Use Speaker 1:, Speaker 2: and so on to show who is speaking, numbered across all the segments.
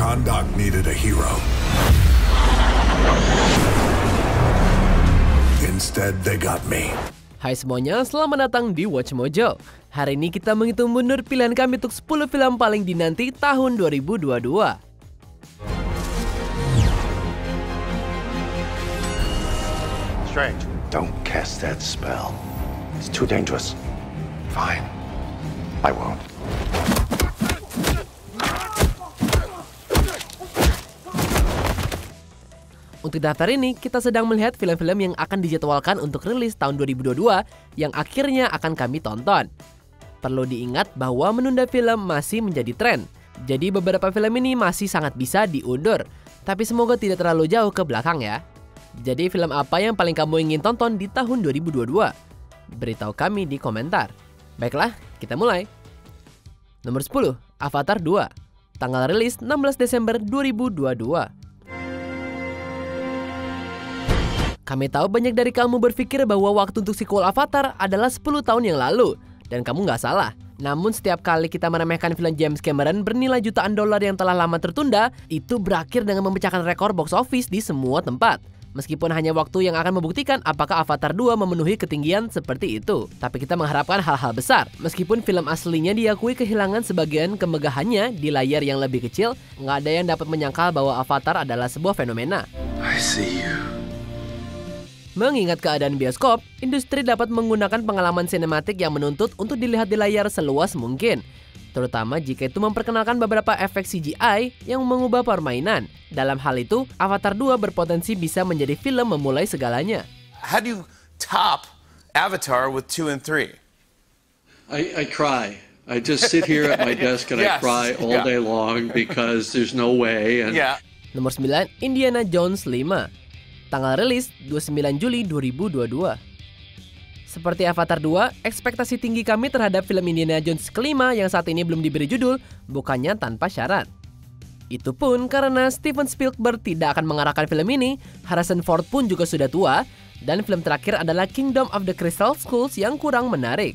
Speaker 1: Kahndaq needed a hero. Instead, they got me.
Speaker 2: Hai semuanya, selamat datang di Watch Mojo. Hari ini kita menghitung mundur pilihan kami untuk 10 film paling dinanti tahun 2022.
Speaker 3: Strange. Don't cast that spell. It's too dangerous. Fine. I won't.
Speaker 2: Untuk daftar ini, kita sedang melihat film-film yang akan dijadwalkan untuk rilis tahun 2022 yang akhirnya akan kami tonton. Perlu diingat bahwa menunda film masih menjadi tren. Jadi beberapa film ini masih sangat bisa diundur. Tapi semoga tidak terlalu jauh ke belakang ya. Jadi film apa yang paling kamu ingin tonton di tahun 2022? Beritahu kami di komentar. Baiklah, kita mulai. Nomor 10, Avatar 2. Tanggal rilis 16 Desember 2022. Kami tahu banyak dari kamu berpikir bahwa waktu untuk sequel Avatar adalah 10 tahun yang lalu. Dan kamu nggak salah. Namun setiap kali kita meremehkan film James Cameron bernilai jutaan dolar yang telah lama tertunda, itu berakhir dengan memecahkan rekor box office di semua tempat. Meskipun hanya waktu yang akan membuktikan apakah Avatar 2 memenuhi ketinggian seperti itu. Tapi kita mengharapkan hal-hal besar. Meskipun film aslinya diakui kehilangan sebagian kemegahannya di layar yang lebih kecil, nggak ada yang dapat menyangkal bahwa Avatar adalah sebuah fenomena.
Speaker 3: I see you.
Speaker 2: Mengingat keadaan bioskop, industri dapat menggunakan pengalaman sinematik yang menuntut untuk dilihat di layar seluas mungkin. Terutama jika itu memperkenalkan beberapa efek CGI yang mengubah permainan. Dalam hal itu, Avatar 2 berpotensi bisa menjadi film memulai segalanya.
Speaker 4: How do you top Avatar with 2 and 3?
Speaker 5: I cry. I just sit here at my desk and I cry all day long because there's no way. And...
Speaker 2: Nomor 9, Indiana Jones 5. Tanggal rilis 29 Juli 2022. Seperti Avatar 2, ekspektasi tinggi kami terhadap film Indiana Jones kelima yang saat ini belum diberi judul, bukannya tanpa syarat. Itu pun karena Steven Spielberg tidak akan mengarahkan film ini, Harrison Ford pun juga sudah tua, dan film terakhir adalah Kingdom of the Crystal Skulls yang kurang menarik.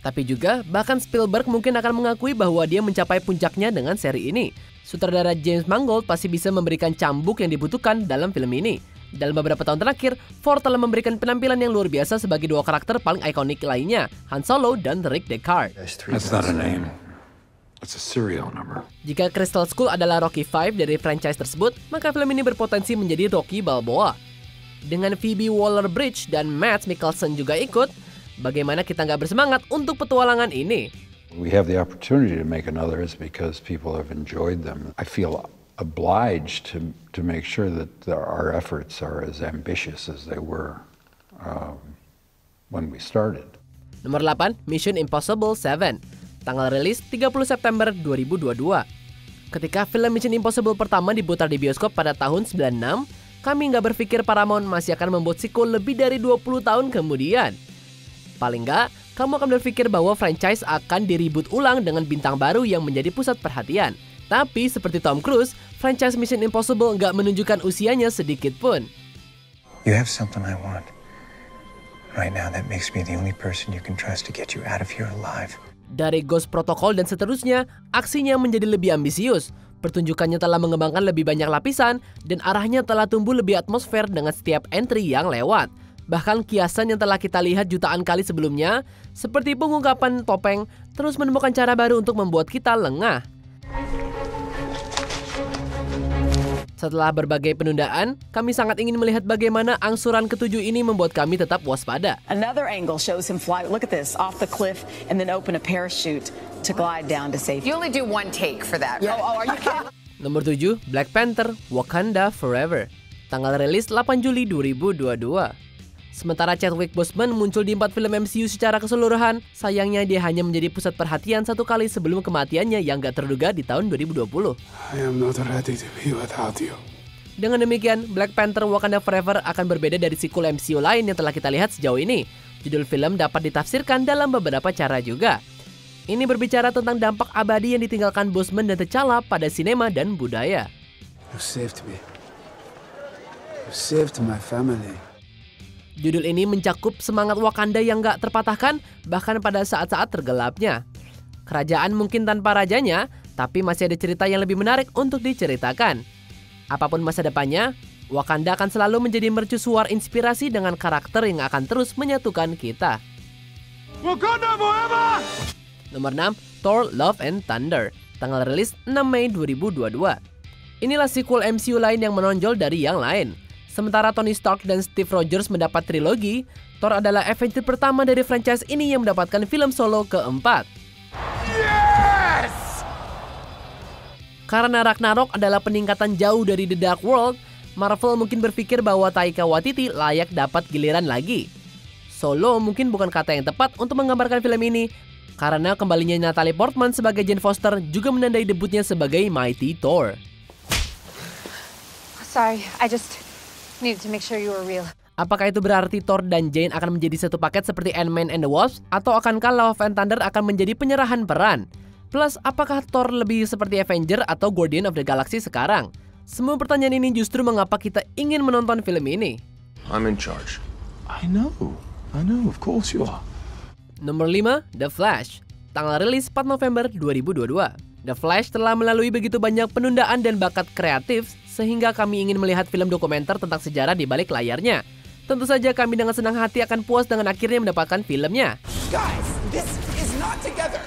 Speaker 2: Tapi juga, bahkan Spielberg mungkin akan mengakui bahwa dia mencapai puncaknya dengan seri ini. Sutradara James Mangold pasti bisa memberikan cambuk yang dibutuhkan dalam film ini. Dalam beberapa tahun terakhir, Ford telah memberikan penampilan yang luar biasa sebagai dua karakter paling ikonik lainnya, Han Solo dan Rick Deckard.
Speaker 1: That's not a name. It's a serial number.
Speaker 2: Jika Crystal Skull adalah Rocky V dari franchise tersebut, maka film ini berpotensi menjadi Rocky Balboa. Dengan Phoebe Waller-Bridge dan Mads Mikkelsen juga ikut, bagaimana kita nggak bersemangat untuk petualangan ini?
Speaker 6: We have the opportunity to make another is because people have enjoyed them. I feel obliged to make sure that our efforts are as ambitious as they were when we started.
Speaker 2: Nomor 8, Mission Impossible 7. Tanggal rilis 30 September 2022. Ketika film Mission Impossible pertama diputar di bioskop pada tahun 96, kami nggak berpikir Paramount masih akan membuat sequel lebih dari 20 tahun kemudian. Paling nggak, kamu akan berpikir bahwa franchise akan diribut ulang dengan bintang baru yang menjadi pusat perhatian. Tapi seperti Tom Cruise, franchise Mission Impossible nggak menunjukkan usianya sedikit pun.
Speaker 7: You have something I want. Right now that makes me the only person you can trust to get you out of here alive.
Speaker 2: Dari Ghost Protocol dan seterusnya, aksinya menjadi lebih ambisius. Pertunjukannya telah mengembangkan lebih banyak lapisan, dan arahnya telah tumbuh lebih atmosfer dengan setiap entry yang lewat. Bahkan kiasan yang telah kita lihat jutaan kali sebelumnya, seperti pengungkapan topeng, terus menemukan cara baru untuk membuat kita lengah. Setelah berbagai penundaan, kami sangat ingin melihat bagaimana angsuran ketujuh ini membuat kami tetap waspada.
Speaker 8: Another angle shows him fly, look at this, off the cliff and then open a parachute to glide down to safety.
Speaker 9: You only do one take for that.
Speaker 8: Yeah. Oh, are you kidding?
Speaker 2: Nomor 7, Black Panther Wakanda Forever. Tanggal rilis 8 Juli 2022. Sementara Chadwick Boseman muncul di 4 film MCU secara keseluruhan, sayangnya dia hanya menjadi pusat perhatian satu kali sebelum kematiannya yang gak terduga di tahun 2020.
Speaker 1: I am not ready to be without you.
Speaker 2: Dengan demikian, Black Panther Wakanda Forever akan berbeda dari sequel MCU lain yang telah kita lihat sejauh ini. Judul film dapat ditafsirkan dalam beberapa cara juga. Ini berbicara tentang dampak abadi yang ditinggalkan Boseman dan T'Challa pada sinema dan budaya.
Speaker 1: You saved me. You saved my family.
Speaker 2: Judul ini mencakup semangat Wakanda yang gak terpatahkan bahkan pada saat-saat tergelapnya. Kerajaan mungkin tanpa rajanya, tapi masih ada cerita yang lebih menarik untuk diceritakan. Apapun masa depannya, Wakanda akan selalu menjadi mercusuar inspirasi dengan karakter yang akan terus menyatukan kita.
Speaker 9: Wakanda forever!
Speaker 2: Nomor 6, Thor Love and Thunder. Tanggal rilis 6 Mei 2022. Inilah sequel MCU lain yang menonjol dari yang lain. Sementara Tony Stark dan Steve Rogers mendapat trilogi, Thor adalah Avenger pertama dari franchise ini yang mendapatkan film solo keempat.
Speaker 9: Yes!
Speaker 2: Karena Ragnarok adalah peningkatan jauh dari The Dark World, Marvel mungkin berpikir bahwa Taika Waititi layak dapat giliran lagi. Solo mungkin bukan kata yang tepat untuk menggambarkan film ini, karena kembalinya Natalie Portman sebagai Jane Foster juga menandai debutnya sebagai Mighty Thor.
Speaker 10: Sorry, I just needed to make sure you were real.
Speaker 2: Apakah itu berarti Thor dan Jane akan menjadi satu paket seperti Ant-Man and the Wasp, atau akankah Love and Thunder akan menjadi penyerahan peran? Plus, apakah Thor lebih seperti Avenger atau Guardian of the Galaxy sekarang? Semua pertanyaan ini justru mengapa kita ingin menonton film ini.
Speaker 3: I'm in charge.
Speaker 9: I know, of course you are.
Speaker 2: Nomor 5, The Flash. Tanggal rilis 4 November 2022. The Flash telah melalui begitu banyak penundaan dan bakat kreatif, sehingga kami ingin melihat film dokumenter tentang sejarah di balik layarnya. Tentu saja kami dengan senang hati akan puas dengan akhirnya mendapatkan filmnya.
Speaker 9: Guys, this is not together.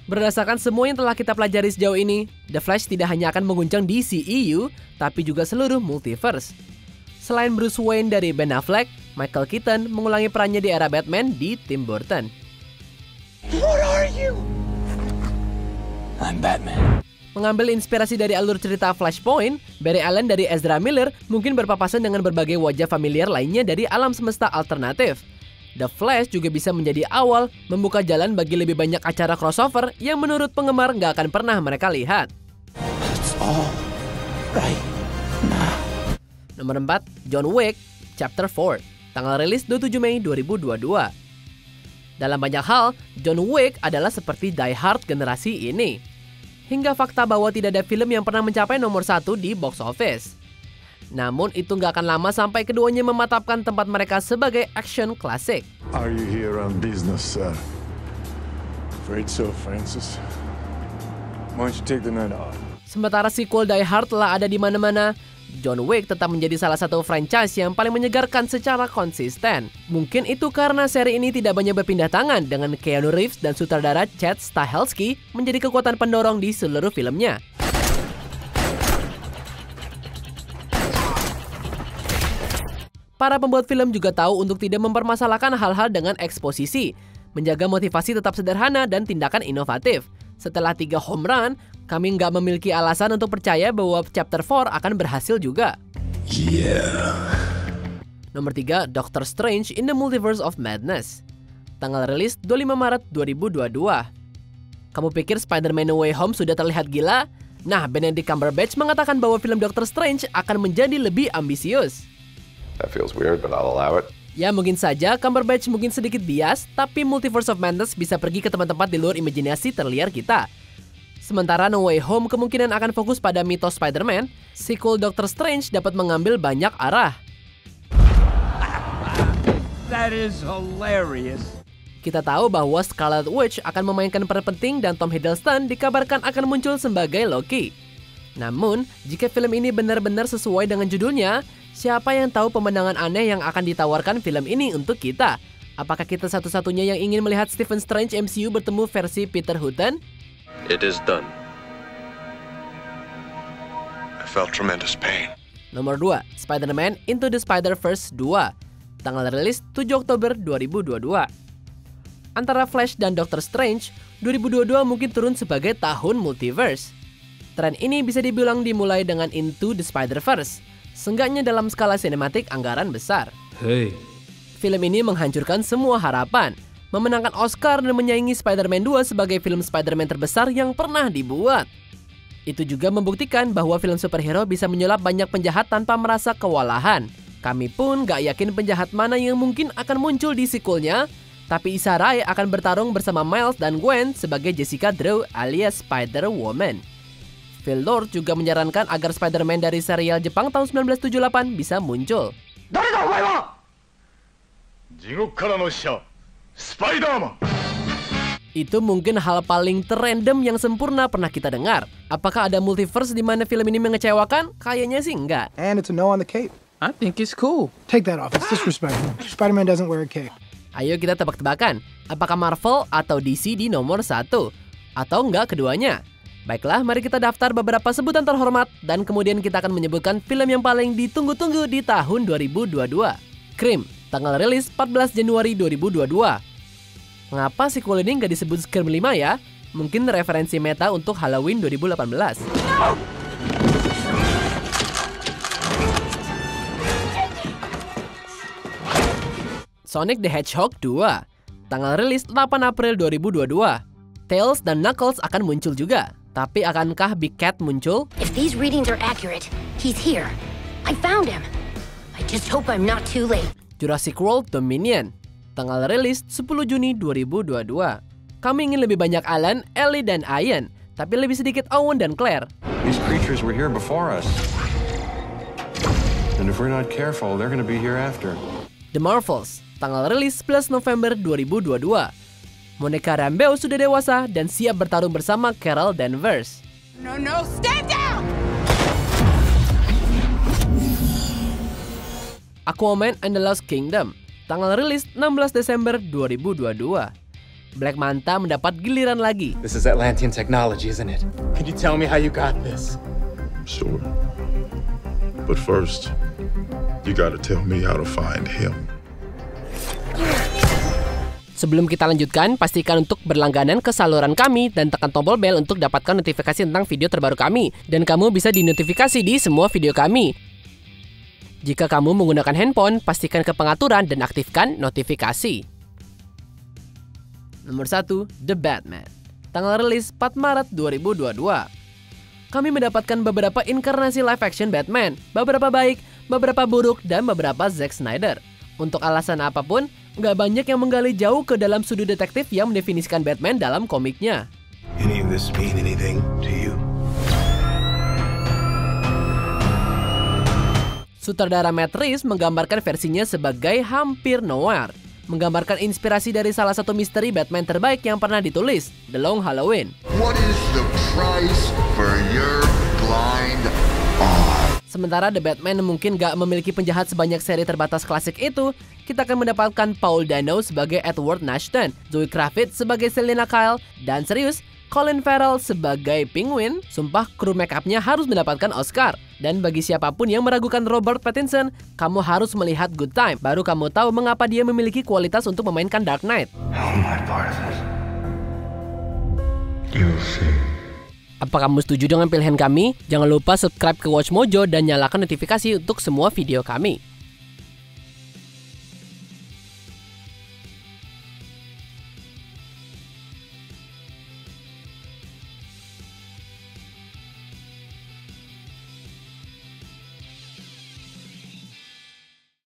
Speaker 2: Berdasarkan semua yang telah kita pelajari sejauh ini, The Flash tidak hanya akan mengguncang DCEU, tapi juga seluruh multiverse. Selain Bruce Wayne dari Ben Affleck, Michael Keaton mengulangi perannya di era Batman di Tim Burton.
Speaker 9: What are you? I'm Batman.
Speaker 2: Mengambil inspirasi dari alur cerita Flashpoint, Barry Allen dari Ezra Miller mungkin berpapasan dengan berbagai wajah familiar lainnya dari alam semesta alternatif. The Flash juga bisa menjadi awal membuka jalan bagi lebih banyak acara crossover yang menurut penggemar nggak akan pernah mereka lihat.
Speaker 9: It's all right now.
Speaker 2: Nomor 4, John Wick Chapter 4. Tanggal rilis 27 Mei 2022. Dalam banyak hal, John Wick adalah seperti Die Hard generasi ini. Hingga fakta bahwa tidak ada film yang pernah mencapai nomor 1 di box office. Namun itu nggak akan lama sampai keduanya mematapkan tempat mereka sebagai action klasik.
Speaker 11: Are you here on business, sir? Afraid so, Francis. Why don't you take the night off?
Speaker 2: Sementara sequel Die Hard telah ada di mana-mana, John Wick tetap menjadi salah satu franchise yang paling menyegarkan secara konsisten. Mungkin itu karena seri ini tidak banyak berpindah tangan dengan Keanu Reeves dan sutradara Chad Stahelski menjadi kekuatan pendorong di seluruh filmnya. Para pembuat film juga tahu untuk tidak mempermasalahkan hal-hal dengan eksposisi, menjaga motivasi tetap sederhana dan tindakan inovatif. Setelah 3 home run, kami nggak memiliki alasan untuk percaya bahwa Chapter 4 akan berhasil juga.
Speaker 9: Yeah.
Speaker 2: Nomor 3, Doctor Strange in the Multiverse of Madness. Tanggal rilis 25 Maret 2022. Kamu pikir Spider-Man No Way Home sudah terlihat gila? Nah, Benedict Cumberbatch mengatakan bahwa film Doctor Strange akan menjadi lebih ambisius.
Speaker 3: That feels weird, but I'll allow it.
Speaker 2: Ya mungkin saja Cumberbatch mungkin sedikit bias, tapi Multiverse of Madness bisa pergi ke tempat-tempat di luar imajinasi terliar kita. Sementara No Way Home kemungkinan akan fokus pada mitos Spider-Man, sequel Doctor Strange dapat mengambil banyak arah.
Speaker 9: That is hilarious.
Speaker 2: Kita tahu bahwa Scarlet Witch akan memainkan peran penting dan Tom Hiddleston dikabarkan akan muncul sebagai Loki. Namun, jika film ini benar-benar sesuai dengan judulnya, siapa yang tahu pemandangan aneh yang akan ditawarkan film ini untuk kita? Apakah kita satu-satunya yang ingin melihat Stephen Strange MCU bertemu versi Peter Hutton?
Speaker 3: It is done. I felt tremendous pain.
Speaker 2: Nomor 2, Spider-Man Into the Spider-Verse 2. Tanggal rilis 7 Oktober 2022. Antara Flash dan Doctor Strange, 2022 mungkin turun sebagai tahun multiverse. Tren ini bisa dibilang dimulai dengan Into the Spider-Verse, seenggaknya dalam skala sinematik anggaran besar.
Speaker 1: Hey.
Speaker 2: Film ini menghancurkan semua harapan, memenangkan Oscar dan menyaingi Spider-Man 2 sebagai film Spider-Man terbesar yang pernah dibuat. Itu juga membuktikan bahwa film superhero bisa menyulap banyak penjahat tanpa merasa kewalahan. Kami pun gak yakin penjahat mana yang mungkin akan muncul di sequelnya, tapi Issa Rae akan bertarung bersama Miles dan Gwen sebagai Jessica Drew alias Spider-Woman. Phil Lord juga menyarankan agar Spider-Man dari serial Jepang tahun 1978 bisa muncul. Itu mungkin hal paling terrandom yang sempurna pernah kita dengar. Apakah ada multiverse di mana film ini mengecewakan? Kayaknya sih enggak.
Speaker 1: And it's a no on the cape.
Speaker 9: I think it's cool.
Speaker 1: Take that off. It's disrespectful. Spider-Man doesn't wear a cape.
Speaker 2: Ayo kita tebak-tebakan. Apakah Marvel atau DC di nomor 1? Atau enggak keduanya? Baiklah, mari kita daftar beberapa sebutan terhormat dan kemudian kita akan menyebutkan film yang paling ditunggu-tunggu di tahun 2022. Scream, tanggal rilis 14 Januari 2022. Mengapa sequel ini nggak disebut Scream 5 ya? Mungkin referensi meta untuk Halloween 2018. Sonic the Hedgehog 2, tanggal rilis 8 April 2022. Tails dan Knuckles akan muncul juga. Tapi akankah Big Cat muncul?
Speaker 12: If these readings are accurate, he's here. I found him. I just hope I'm not too late.
Speaker 2: Jurassic World Dominion, tanggal rilis 10 Juni 2022. Kami ingin lebih banyak Alan, Ellie, dan Ian, tapi lebih sedikit Owen dan Claire.
Speaker 3: These creatures were here before us. And if we're not careful, they're gonna be here after.
Speaker 2: The Marvels, tanggal rilis 11 November 2022. Monica Rambeau sudah dewasa dan siap bertarung bersama Carol Danvers.
Speaker 13: No, stand down!
Speaker 2: Aquaman and the Lost Kingdom, tanggal rilis 16 Desember 2022. Black Manta mendapat giliran lagi.
Speaker 14: This is Atlantean technology, isn't it? Can you tell me how you got this?
Speaker 11: Sure. But first, you gotta tell me how to find him.
Speaker 2: Sebelum kita lanjutkan, pastikan untuk berlangganan ke saluran kami dan tekan tombol bel untuk dapatkan notifikasi tentang video terbaru kami. Dan kamu bisa dinotifikasi di semua video kami. Jika kamu menggunakan handphone, pastikan ke pengaturan dan aktifkan notifikasi. Nomor 1, The Batman. Tanggal rilis 4 Maret 2022. Kami mendapatkan beberapa inkarnasi live action Batman, beberapa baik, beberapa buruk, dan beberapa Zack Snyder. Untuk alasan apapun, nggak banyak yang menggali jauh ke dalam sudut detektif yang mendefinisikan Batman dalam komiknya.
Speaker 15: Any of this mean anything to you?
Speaker 2: Sutradara Matt Reeves menggambarkan versinya sebagai hampir noir, menggambarkan inspirasi dari salah satu misteri Batman terbaik yang pernah ditulis, The Long Halloween.
Speaker 15: What is the price for your blind eye?
Speaker 2: Sementara The Batman mungkin gak memiliki penjahat sebanyak seri terbatas klasik itu, kita akan mendapatkan Paul Dano sebagai Edward Nashton, Zoe Kravitz sebagai Selina Kyle, dan serius, Colin Farrell sebagai Penguin. Sumpah, kru make up-nya harus mendapatkan Oscar. Dan bagi siapapun yang meragukan Robert Pattinson, kamu harus melihat Good Time, baru kamu tahu mengapa dia memiliki kualitas untuk memainkan Dark Knight.
Speaker 15: How am I part of this? You'll see.
Speaker 2: Apa kamu setuju dengan pilihan kami? Jangan lupa subscribe ke Watch Mojo dan nyalakan notifikasi untuk semua video kami.